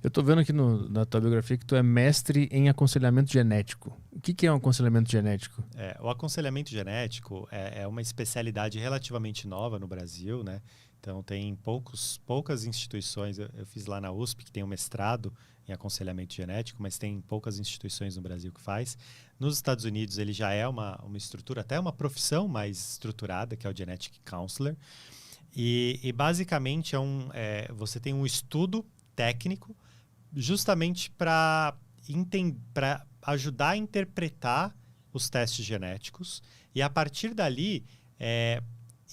Eu tô vendo aqui na tua biografia que tu é mestre em aconselhamento genético. O que é um aconselhamento genético? O aconselhamento genético é uma especialidade relativamente nova no Brasil, né? Então, tem poucas instituições. Eu fiz lá na USP, que tem um mestrado em aconselhamento genético, mas tem poucas instituições no Brasil que faz. Nos Estados Unidos, ele já é uma estrutura, até uma profissão mais estruturada, que é o Genetic Counselor. E basicamente, você tem um estudo técnico justamente para ajudar a interpretar os testes genéticos e, a partir dali,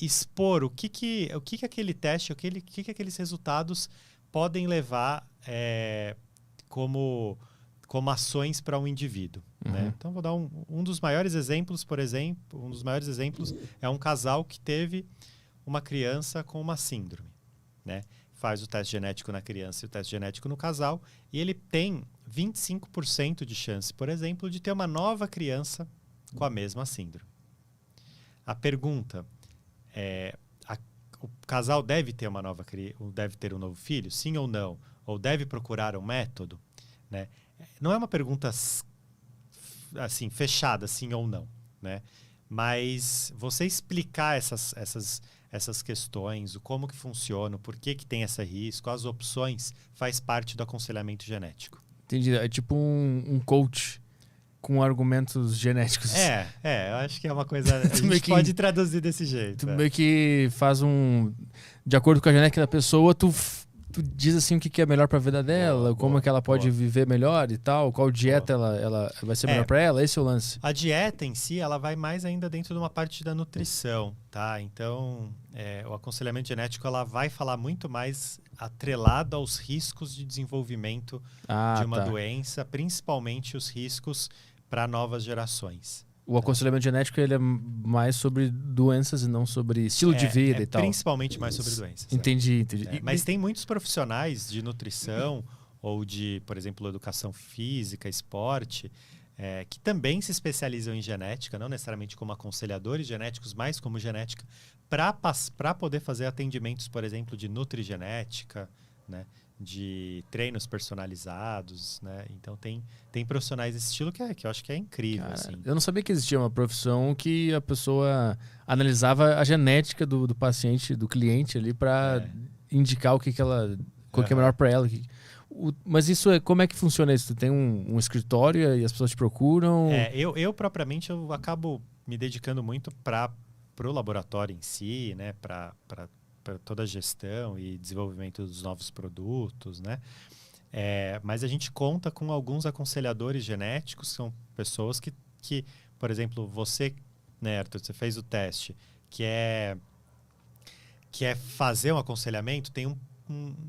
expor o que aquele teste, o que aqueles resultados podem levar como ações para um indivíduo. Uhum. Né? Então, vou dar um dos maiores exemplos, por exemplo, é um casal que teve uma criança com uma síndrome, né? Faz o teste genético na criança e o teste genético no casal, e ele tem 25% de chance, por exemplo, de ter uma nova criança com a mesma síndrome. A pergunta é: o casal deve ter deve ter um novo filho? Sim ou não? Ou deve procurar um método? Né? Não é uma pergunta assim, fechada, sim ou não, né? Mas você explicar essas questões, o como que funciona, o porquê que tem esse risco, as opções, faz parte do aconselhamento genético. Entendi. É tipo um coach com argumentos genéticos. Eu acho que é uma coisa... A gente pode traduzir desse jeito. Tu meio que faz de acordo com a genética da pessoa, tu diz assim o que é melhor para a vida dela, como é que ela pode viver melhor e tal, qual dieta ela vai ser melhor para ela, esse é o lance. A dieta em si, ela vai mais ainda dentro de uma parte da nutrição, tá? Então, o aconselhamento genético, ela vai falar muito mais atrelado aos riscos de desenvolvimento de uma doença, principalmente os riscos para novas gerações. O aconselhamento genético, ele é mais sobre doenças e não sobre estilo de vida e tal. Principalmente mais sobre doenças. Entendi. Mas tem muitos profissionais de nutrição ou de, por exemplo, educação física, esporte, que também se especializam em genética, não necessariamente como aconselhadores genéticos, mas como genética, para poder fazer atendimentos, por exemplo, de nutrigenética, né? De treinos personalizados, né? Então tem profissionais desse estilo que eu acho que é incrível. Cara, assim. Eu não sabia que existia uma profissão que a pessoa analisava a genética do paciente, do cliente ali, para indicar o que é melhor para ela. Mas como é que funciona isso? Tu tem um escritório e as pessoas te procuram? Eu propriamente eu acabo me dedicando muito para o laboratório em si, né? Para toda a gestão e desenvolvimento dos novos produtos, né? Mas a gente conta com alguns aconselhadores genéticos, são pessoas que por exemplo, você, né, Arthur, você fez o teste, que é fazer um aconselhamento,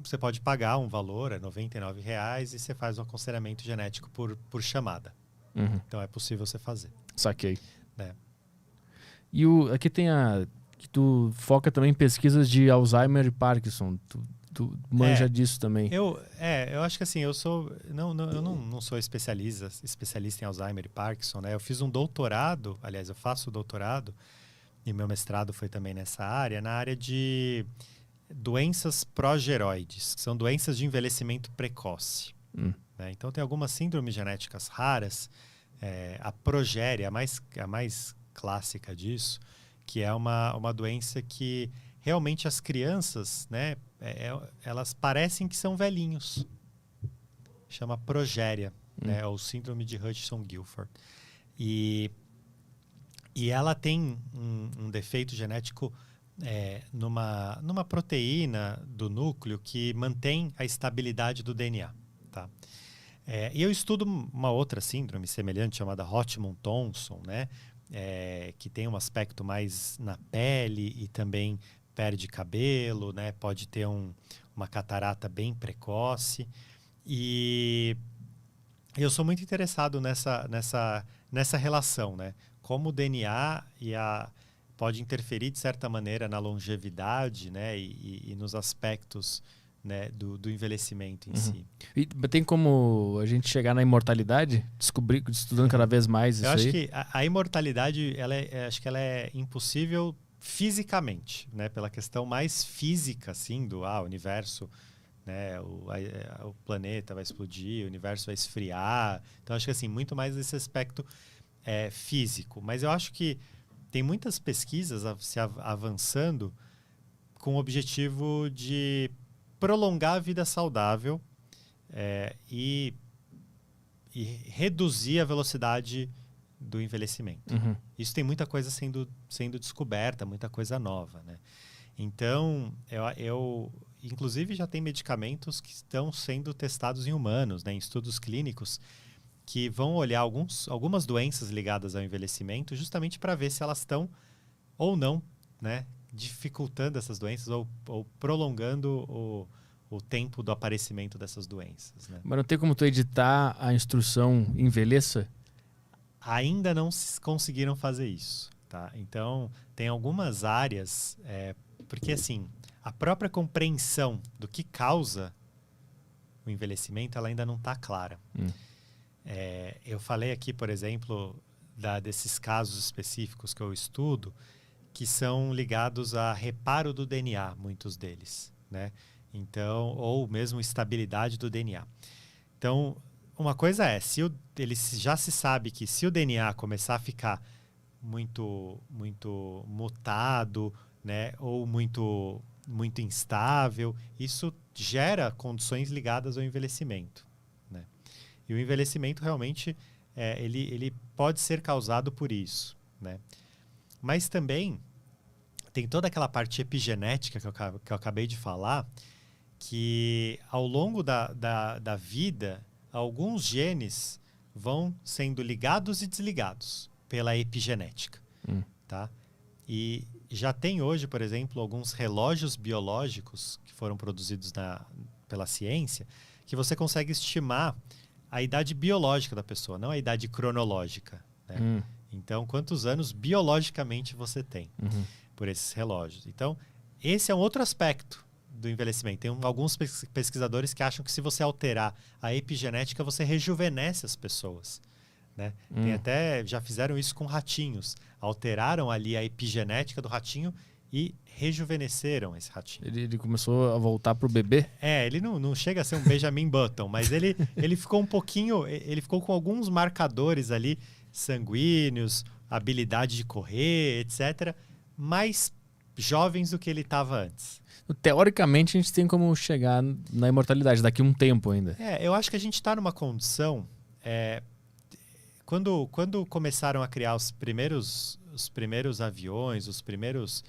você pode pagar um valor, R$99, e você faz um aconselhamento genético por chamada. Uhum. Então é possível você fazer. Saquei. Né? E aqui tem que tu foca também em pesquisas de Alzheimer e Parkinson. Tu manja disso também. Eu acho que assim, eu não sou especialista em Alzheimer e Parkinson, né? Eu fiz um doutorado, aliás, eu faço doutorado, e meu mestrado foi também na área de doenças progeroides, que são doenças de envelhecimento precoce. Né? Então, tem algumas síndromes genéticas raras, a progéria, a mais clássica disso, que é uma doença que realmente as crianças, né, elas parecem que são velhinhos. Chama progéria, né, ou síndrome de Hutchinson-Gilford. E ela tem um defeito genético numa proteína do núcleo que mantém a estabilidade do DNA. Tá? E eu estudo uma outra síndrome semelhante chamada Hodgman-Thompson, né? Que tem um aspecto mais na pele e também perde cabelo, né? Pode ter uma catarata bem precoce. E eu sou muito interessado nessa relação, né? Como o DNA pode interferir, de certa maneira, na longevidade, né? E nos aspectos, né, do envelhecimento em si. E tem como a gente chegar na imortalidade? Estudando cada vez mais isso aí? Eu acho que a imortalidade, acho que ela é impossível fisicamente, né? Pela questão mais física, assim, do universo, né? O planeta vai explodir, o universo vai esfriar. Então, acho que assim, muito mais esse aspecto físico. Mas eu acho que tem muitas pesquisas se avançando com o objetivo de prolongar a vida saudável e reduzir a velocidade do envelhecimento. Uhum. Isso tem muita coisa sendo descoberta, muita coisa nova, né? Então, inclusive já tem medicamentos que estão sendo testados em humanos, né, em estudos clínicos, que vão olhar algumas doenças ligadas ao envelhecimento justamente para ver se elas estão ou não, né, dificultando essas doenças ou prolongando o tempo do aparecimento dessas doenças, né? Mas não tem como tu editar a instrução envelheça? Ainda não conseguiram fazer isso, tá? Então, tem algumas áreas, porque assim, a própria compreensão do que causa o envelhecimento, ela ainda não está clara. Eu falei aqui, por exemplo, desses casos específicos que eu estudo, que são ligados a reparo do DNA, muitos deles, né? Então, ou mesmo estabilidade do DNA. Então, uma coisa já se sabe que se o DNA começar a ficar muito mutado, né, ou muito instável, isso gera condições ligadas ao envelhecimento, né? E o envelhecimento realmente ele pode ser causado por isso, né? Mas também tem toda aquela parte epigenética que eu acabei de falar, que ao longo da vida, alguns genes vão sendo ligados e desligados pela epigenética, tá? E já tem hoje, por exemplo, alguns relógios biológicos que foram produzidos pela ciência, que você consegue estimar a idade biológica da pessoa, não a idade cronológica, né? Então, quantos anos biologicamente você tem por esses relógios. Então, esse é um outro aspecto do envelhecimento. Tem alguns pesquisadores que acham que se você alterar a epigenética, você rejuvenesce as pessoas, né? Tem até, já fizeram isso com ratinhos. Alteraram ali a epigenética do ratinho e rejuvenesceram esse ratinho. Ele começou a voltar pro bebê? Ele não chega a ser um Benjamin Button, mas ele ficou um pouquinho... Ele ficou com alguns marcadores ali, sanguíneos, habilidade de correr, etc., mais jovens do que ele estava antes. Teoricamente, a gente tem como chegar na imortalidade daqui a um tempo ainda. Eu acho que a gente está numa condição... Quando começaram a criar os primeiros aviões, os primeiros...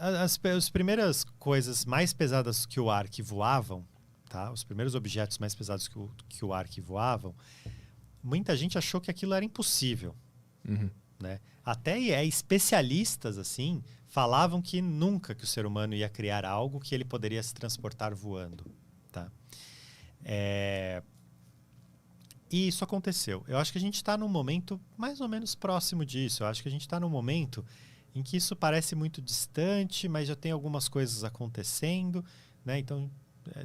as primeiras coisas mais pesadas que o ar que voavam, tá? Os primeiros objetos mais pesados que o ar que voavam, muita gente achou que aquilo era impossível. Né? Até especialistas assim falavam que nunca que o ser humano ia criar algo que ele poderia se transportar voando, tá? E isso aconteceu. Eu acho que a gente está num momento mais ou menos próximo disso. Eu acho que a gente está num momento em que isso parece muito distante, mas já tem algumas coisas acontecendo, né? Então,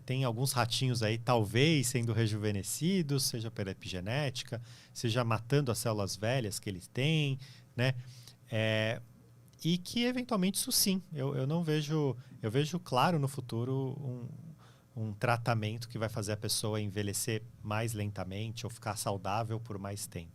tem alguns ratinhos aí, talvez, sendo rejuvenescidos, seja pela epigenética, seja matando as células velhas que eles têm, né? E que, eventualmente, isso sim. Eu vejo claro no futuro um tratamento que vai fazer a pessoa envelhecer mais lentamente ou ficar saudável por mais tempo.